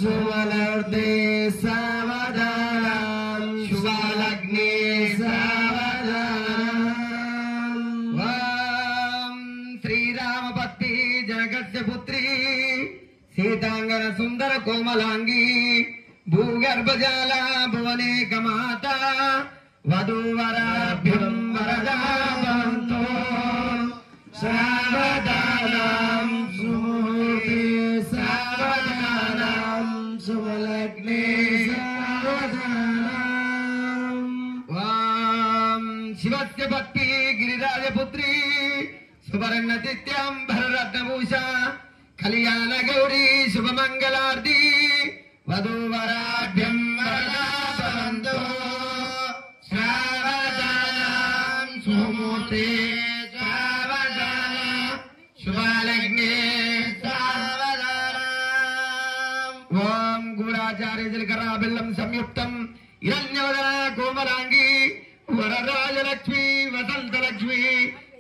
సువలర్దే సావధానం శుభలగ్నే సావధానం ఓం శ్రీరామపత్తి జగత్య పుత్రి సీతాంగన సుందర కోమలాంగి భూగర్భజాల భువనేక మాత వధూవరాభ్యం వరదా భవంతు సావధానం సుముహూర్తే సావధానం శుభలగ్నే సావధానం ఓం శివస్య భక్తి గిరిరాజపుత్రి సువర్ణతిథ్యం భరరత్నభూషా కళ్యాణ గౌరీ శుభమంగళార్తి వధూవరాభ్యం వరదా భవంతు సావధానం సుముహూర్తే సావధానం శుభలగ్నే సావధానం ఓం గూఢాచార్య జలకరా బెల్లం సంయుక్తం హిరణ్యవదన కోమలాంగి వరరాజలక్ష్మి వసంతలక్ష్మి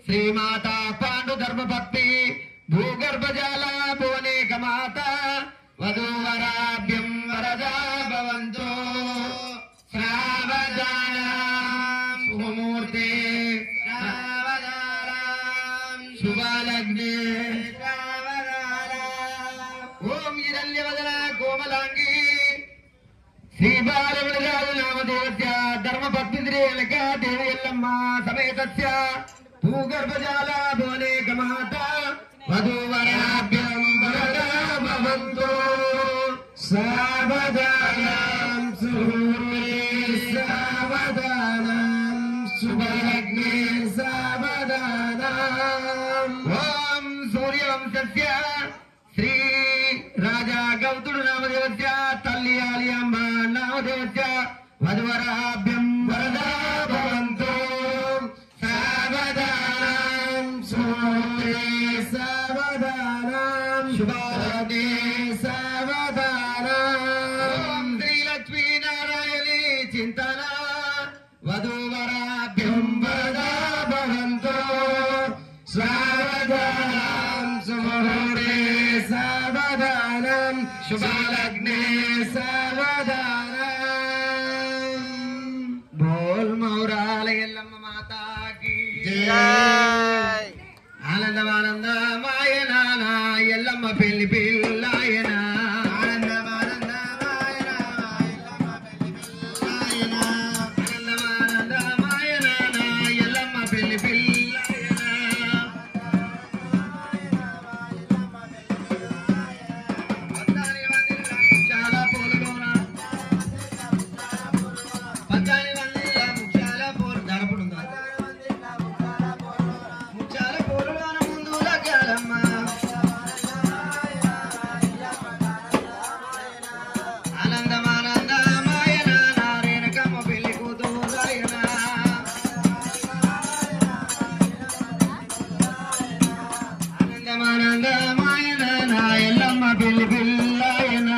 శ్రీమాతా పాండు ధర్మభక్తి భూగర్భజాల భువనేక మాత వధూవరాభ్యం వరదా భవంతు సావధానం శుభముహూర్తే సావధానం శుభలగ్నే సావధానం ఓం హిరణ్యవదన కోమలాంగి శ్రీ బాలవిరాజు నామదేవస్య ధర్మపత్ని శ్రీలక దేవి ఎల్లమ్మ సమేతస్య భూగర్భజాల భువనేక మాత వధూవరాభ్యం వరదా భవంతు సావధానం సుముహూర్తే సావధానం శుభలగ్నే సావధానం ఓం సూర్యవంశస్య శ్రీ రాజా గౌతుడు నామదేవస్య తల్లి ఆలియాంబ నామదేవస్య వధువరాభ్యం వరదా భవంతు సావధానం సుముహూర్తే సావధానం శుభలగ్నే సావధానం శ్రీలక్ష్మీ నారాయణి చింతన వధూవరాభ్యం వరదా భవంతు సావధానం సుముహూర్తే సావధానం శుభలగ్నే సావధానం బోల్ మౌరాల ఎల్లమ్మ మాతాకి జై ఆనందమానందమాయ నాన్న ఎల్లమ్మ పెళ్లి పిల్లాయన ఆనందమానందమాయ నాన్న ఎల్లమ్మ పెళ్లి పిల్లాయన పద్దాని వందిల ముత్యాల పూలలోన పద్దాని వందిల ముత్యాల పూల దడపుడుందా ముత్యాల పూలలోన ముందు లగ్గాలమ్మ ఆనందమానందమాయ నాన్న రేణుకమ్మ పెళ్లి కూతురాయన ఆనందమానందమాయ నాన్న ఎల్లమ్మ పెళ్లి పిల్లాయన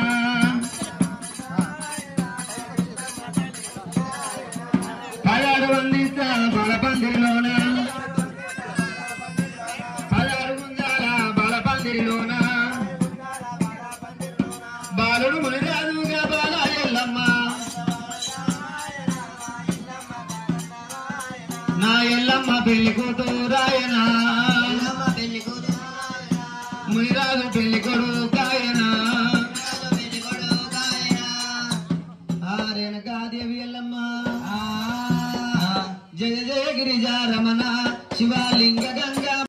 పదారు వందిత బలపందిరిలోన పదారు గుంజాల బలపందిరిలోన బాలుడు మునిరాజుగా బాల ఎల్లమ్మ నా ఎల్లమ్మ పెళ్లి కూతురాయన మునిరాజు పెళ్లి కొడుకాయన రేణుకాదేవి ఎల్లమ్మ జయ జయ గిరిజా రమణ శివలింగ గంగా